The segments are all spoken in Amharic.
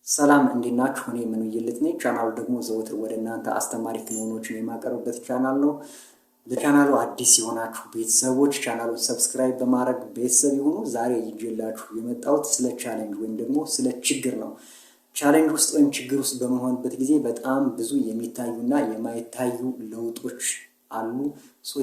ሰላም እንዴት ናችሁ? እኔ ምንይልት ነኝ። ቻናሉ ደግሞ ዘወትር ወደ እናንተ አስተማሪ ክንውኖችን የማቀርብበት ቻናል ነው። ለቻናሉ አዲስ የሆናችሁ ቤተሰቦች ቻናሉን ሰብስክራይብ በማድረግ ቤተሰብ ይሁኑ። ዛሬ ይዤላችሁ የመጣሁት ስለ ቻሌንጅ ወይም ደግሞ ስለ ችግር ነው። ቻሌንጅ ውስጥ ወይም ችግር ውስጥ በመሆንበት ጊዜ በጣም ብዙ የሚታዩና የማይታዩ ለውጦች አሉ።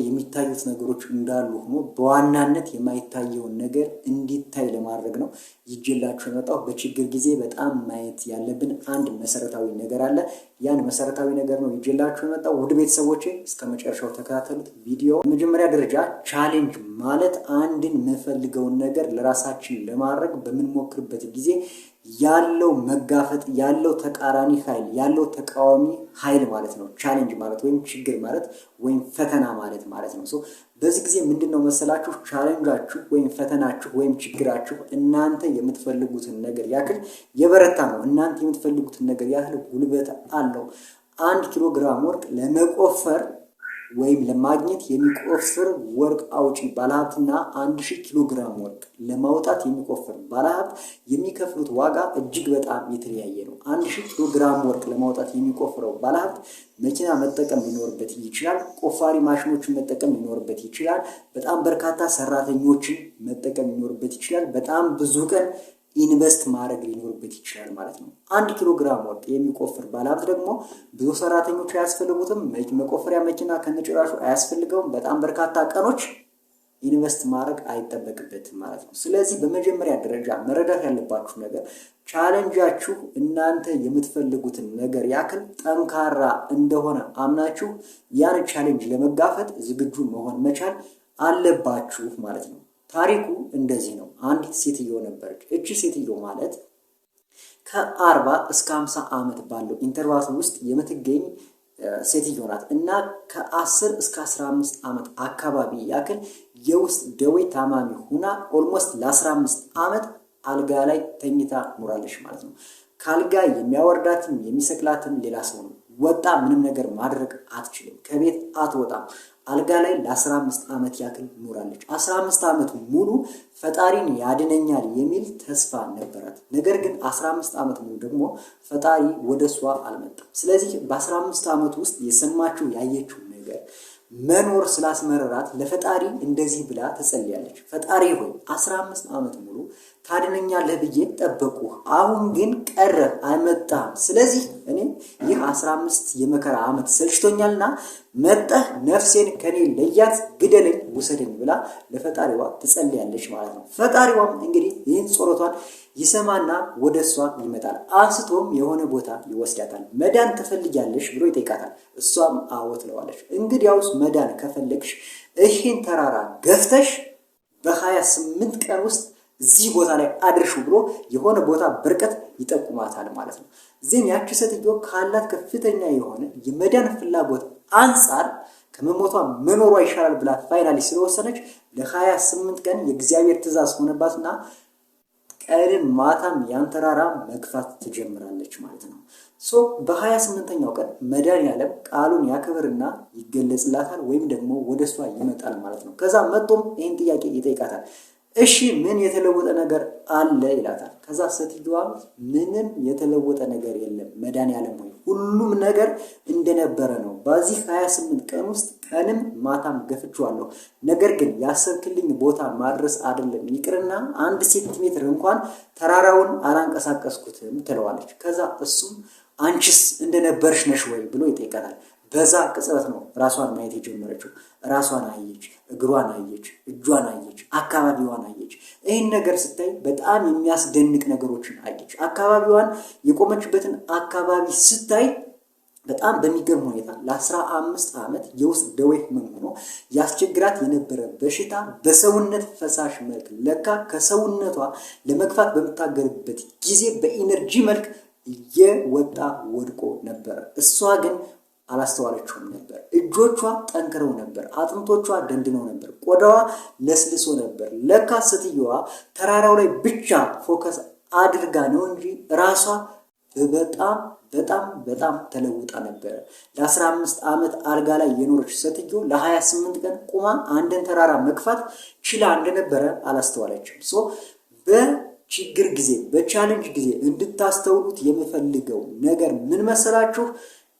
የሚታዩት ነገሮች እንዳሉ ሆኖ በዋናነት የማይታየውን ነገር እንዲታይ ለማድረግ ነው ይዤላችሁ የመጣው። በችግር ጊዜ በጣም ማየት ያለብን አንድ መሰረታዊ ነገር አለ። ያን መሰረታዊ ነገር ነው ይዤላችሁ የመጣው። ውድ ቤተሰቦቼ እስከ መጨረሻው ተከታተሉት ቪዲዮ። በመጀመሪያ ደረጃ ቻሌንጅ ማለት አንድን የምንፈልገውን ነገር ለራሳችን ለማድረግ በምንሞክርበት ጊዜ ያለው መጋፈጥ፣ ያለው ተቃራኒ ኃይል፣ ያለው ተቃዋሚ ኃይል ማለት ነው ቻሌንጅ ማለት ወይም ችግር ማለት ወይም ፈተና ማለት ነው። በዚህ ጊዜ ምንድነው መሰላችሁ ቻሌንጃችሁ ወይም ፈተናችሁ ወይም ችግራችሁ እናንተ የምትፈልጉትን ነገር ያክል የበረታ ነው። እናንተ የምትፈልጉትን ነገር ያክል ጉልበት አለው። 1 ኪሎ ግራም ወርቅ ለመቆፈር ወይም ለማግኘት የሚቆፍር ወርቅ አውጪ ባለሀብትና 1000 ኪሎ ግራም ወርቅ ለማውጣት የሚቆፍር ባለሀብት የሚከፍሉት ዋጋ እጅግ በጣም የተለያየ ነው። 1000 ኪሎ ግራም ወርቅ ለማውጣት የሚቆፍረው ባለሀብት መኪና መጠቀም ሊኖርበት ይችላል። ቆፋሪ ማሽኖችን መጠቀም ሊኖርበት ይችላል። በጣም በርካታ ሰራተኞችን መጠቀም ሊኖርበት ይችላል። በጣም ብዙ ቀን ኢንቨስት ማድረግ ሊኖርበት ይችላል ማለት ነው። 1 ኪሎ ግራም ወርቅ የሚቆፍር ባለሀብት ደግሞ ብዙ ሰራተኞች አያስፈልጉትም። መቆፈሪያ መኪና ከነጭራሹ አያስፈልገውም። በጣም በርካታ ቀኖች ኢንቨስት ማድረግ አይጠበቅበትም ማለት ነው። ስለዚህ በመጀመሪያ ደረጃ መረዳት ያለባችሁ ነገር ቻሌንጃችሁ እናንተ የምትፈልጉትን ነገር ያክል ጠንካራ እንደሆነ አምናችሁ ያን ቻሌንጅ ለመጋፈጥ ዝግጁ መሆን መቻል አለባችሁ ማለት ነው። ታሪኩ እንደዚህ ነው። አንዲት ሴትዮ ነበረች። እቺ ሴትዮ ማለት ከ40 እስከ 50 ዓመት ባለው ኢንተርቫል ውስጥ የምትገኝ ሴትዮ ናት እና ከ10 እስከ 15 ዓመት አካባቢ ያክል የውስጥ ደዌ ታማሚ ሁና ኦልሞስት ለ15 ዓመት አልጋ ላይ ተኝታ ኖራለች ማለት ነው። ካልጋ የሚያወርዳትም የሚሰቅላትም ሌላ ሰው ነው። ወጣ ምንም ነገር ማድረግ አትችልም። ከቤት አትወጣም። አልጋ ላይ ለ15 ዓመት ያክል ኖራለች። 15 ዓመት ሙሉ ፈጣሪን ያድነኛል የሚል ተስፋ ነበራት። ነገር ግን 15 ዓመት ሙሉ ደግሞ ፈጣሪ ወደሷ አልመጣም። ስለዚህ በ15 ዓመት ውስጥ የሰማችው ያየችው ነገር መኖር ስላስመረራት ለፈጣሪ እንደዚህ ብላ ትጸልያለች። ፈጣሪ ሆይ 15 ዓመት ሙሉ ታድነኛለህ ብዬ ጠበቁህ፣ አሁን ግን ቀረህ አልመጣህም። ስለዚህ እኔ ይህ 15 የመከራ ዓመት ሰልችቶኛልና መጣህ ነፍሴን ከኔ ለያት፣ ግደለኝ፣ ውሰደኝ ብላ ለፈጣሪዋ ትጸልያለች ማለት ነው። ፈጣሪዋም እንግዲህ ይህን ጸሎቷን ይሰማና ወደሷ ይመጣል። አንስቶም የሆነ ቦታ ይወስዳታል። መዳን ትፈልጊያለሽ ብሎ ይጠይቃታል። እሷም አዎ ትለዋለች። እንግዲያውስ መዳን ከፈለግሽ ይህን ተራራ ገፍተሽ በ28 ቀን ውስጥ እዚህ ቦታ ላይ አድርሹ ብሎ የሆነ ቦታ በርቀት ይጠቁማታል ማለት ነው። እዚህም ያቺ ሴትዮ ካላት ከፍተኛ የሆነ የመዳን ፍላጎት አንጻር ከመሞቷ መኖሯ ይሻላል ብላ ፋይናሊ ስለወሰነች ለ28 ቀን የእግዚአብሔር ትእዛዝ ሆነባትና ቀንም ማታም ያን ተራራ መግፋት ትጀምራለች ማለት ነው። በ28ኛው ቀን መድኃኒዓለም ቃሉን ያከብርና ይገለጽላታል ወይም ደግሞ ወደሷ ይመጣል ማለት ነው። ከዛ መጥቶም ይህን ጥያቄ ይጠይቃታል። እሺ ምን የተለወጠ ነገር አለ ይላታል። ከዛ ሴትዮዋ ምንም የተለወጠ ነገር የለም መድኃኒዓለም ሆይ ሁሉም ነገር እንደነበረ ነው። በዚህ 28 ቀን ውስጥ ቀንም ማታም ገፍቼዋለሁ። ነገር ግን ያሰብክልኝ ቦታ ማድረስ አይደለም ይቅርና 1 ሴንቲሜትር እንኳን ተራራውን አላንቀሳቀስኩትም ትለዋለች። ከዛ እሱም አንቺስ እንደነበርሽ ነሽ ወይ ብሎ ይጠይቃታል። በዛ ቅጽበት ነው ራሷን ማየት የጀመረችው። ራሷን አየች፣ እግሯን አየች፣ እጇን አየች፣ አካባቢዋን አየች። ይህን ነገር ስታይ በጣም የሚያስደንቅ ነገሮችን አየች። አካባቢዋን የቆመችበትን አካባቢ ስታይ በጣም በሚገርም ሁኔታ ለ15 ዓመት የውስጥ ደዌ ህመም ሆኖ ያስቸግራት የነበረ በሽታ በሰውነት ፈሳሽ መልክ ለካ ከሰውነቷ ለመግፋት በምታገልበት ጊዜ በኢነርጂ መልክ እየወጣ ወድቆ ነበር። እሷ ግን አላስተዋለችውም ነበር። እጆቿ ጠንክረው ነበር። አጥንቶቿ ደንድነው ነበር። ቆዳዋ ለስልሶ ነበር። ለካ ሴትዮዋ ተራራው ላይ ብቻ ፎከስ አድርጋ ነው እንጂ ራሷ በጣም ተለውጣ ነበር። ለ15 ዓመት አልጋ ላይ የኖረች ሴትዮ ለ28 ቀን ቁማ አንድን ተራራ መግፋት ችላ እንደነበረ አላስተዋለችም። በችግር ጊዜ በቻሌንጅ ጊዜ እንድታስተውሉት የምፈልገው ነገር ምን መሰላችሁ?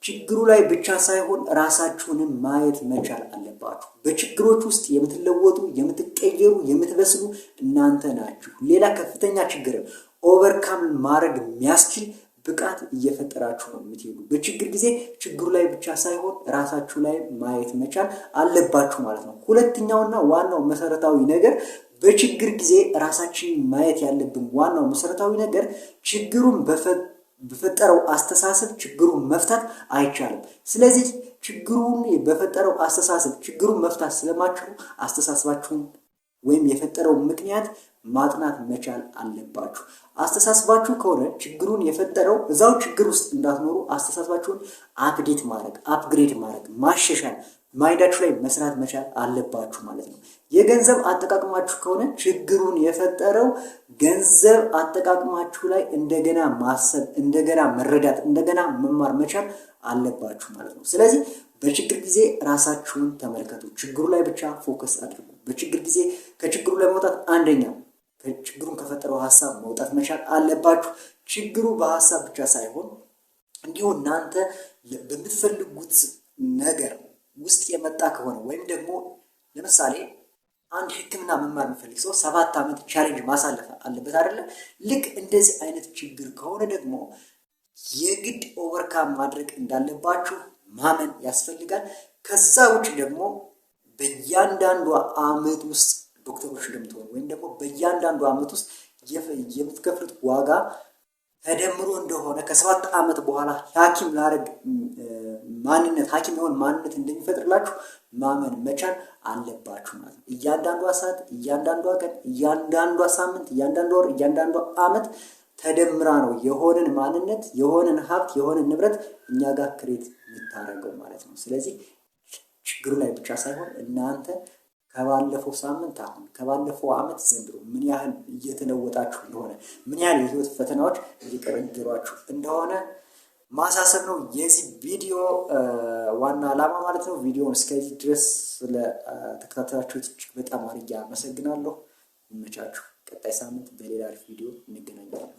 ችግሩ ላይ ብቻ ሳይሆን ራሳችሁንም ማየት መቻል አለባችሁ። በችግሮች ውስጥ የምትለወጡ፣ የምትቀየሩ፣ የምትበስሉ እናንተ ናችሁ። ሌላ ከፍተኛ ችግር ኦቨርካም ማድረግ የሚያስችል ብቃት እየፈጠራችሁ ነው የምትሄዱ። በችግር ጊዜ ችግሩ ላይ ብቻ ሳይሆን ራሳችሁ ላይ ማየት መቻል አለባችሁ ማለት ነው። ሁለተኛውና ዋናው መሰረታዊ ነገር በችግር ጊዜ ራሳችንን ማየት ያለብን ዋናው መሰረታዊ ነገር ችግሩን በፈጠረው አስተሳሰብ ችግሩን መፍታት አይቻልም። ስለዚህ ችግሩን በፈጠረው አስተሳሰብ ችግሩን መፍታት ስለማትችሉ አስተሳሰባችሁን ወይም የፈጠረው ምክንያት ማጥናት መቻል አለባችሁ። አስተሳሰባችሁ ከሆነ ችግሩን የፈጠረው እዛው ችግር ውስጥ እንዳትኖሩ አስተሳሰባችሁን አፕግሬድ ማድረግ ማሻሻል ማይንዳችሁ ላይ መስራት መቻል አለባችሁ ማለት ነው። የገንዘብ አጠቃቀማችሁ ከሆነ ችግሩን የፈጠረው ገንዘብ አጠቃቀማችሁ ላይ እንደገና ማሰብ፣ እንደገና መረዳት፣ እንደገና መማር መቻል አለባችሁ ማለት ነው። ስለዚህ በችግር ጊዜ ራሳችሁን ተመልከቱ። ችግሩ ላይ ብቻ ፎከስ አድርጉ። በችግር ጊዜ ከችግሩ ለመውጣት አንደኛ ችግሩን ከፈጠረው ሀሳብ መውጣት መቻል አለባችሁ። ችግሩ በሀሳብ ብቻ ሳይሆን እንዲሁ እናንተ በምትፈልጉት ነገር ውስጥ የመጣ ከሆነ ወይም ደግሞ ለምሳሌ አንድ ሕክምና መማር የሚፈልግ ሰው 7 ዓመት ቻሌንጅ ማሳለፍ አለበት አይደለ? ልክ እንደዚህ አይነት ችግር ከሆነ ደግሞ የግድ ኦቨርካም ማድረግ እንዳለባችሁ ማመን ያስፈልጋል። ከዛ ውጭ ደግሞ በእያንዳንዱ ዓመት ውስጥ ዶክተሮች እንደምትሆኑ ወይም ደግሞ በእያንዳንዱ ዓመት ውስጥ የምትከፍሉት ዋጋ ተደምሮ እንደሆነ ከ7 ዓመት በኋላ ሐኪም የሆነ ማንነት እንደሚፈጥርላችሁ ማመን መቻል አለባችሁ ማለት ነው። እያንዳንዷ ሰዓት፣ እያንዳንዷ ቀን፣ እያንዳንዷ ሳምንት፣ እያንዳንዷ ወር፣ እያንዳንዷ ዓመት ተደምራ ነው የሆነን ማንነት፣ የሆነን ሀብት፣ የሆነን ንብረት እኛ ጋር ክሬት የምታደርገው ማለት ነው። ስለዚህ ችግሩ ላይ ብቻ ሳይሆን እናንተ ከባለፈው ሳምንት አሁን ከባለፈው ዓመት ዘንድሮ ምን ያህል እየተለወጣችሁ እንደሆነ ምን ያህል የህይወት ፈተናዎች እየቀረገሯችሁ እንደሆነ ማሳሰብ ነው የዚህ ቪዲዮ ዋና ዓላማ ማለት ነው። ቪዲዮውን እስከዚህ ድረስ ስለተከታተላችሁት እጅግ በጣም አድርጌ አመሰግናለሁ። ይመቻችሁ። ቀጣይ ሳምንት በሌላ ቪዲዮ እንገናኛለን።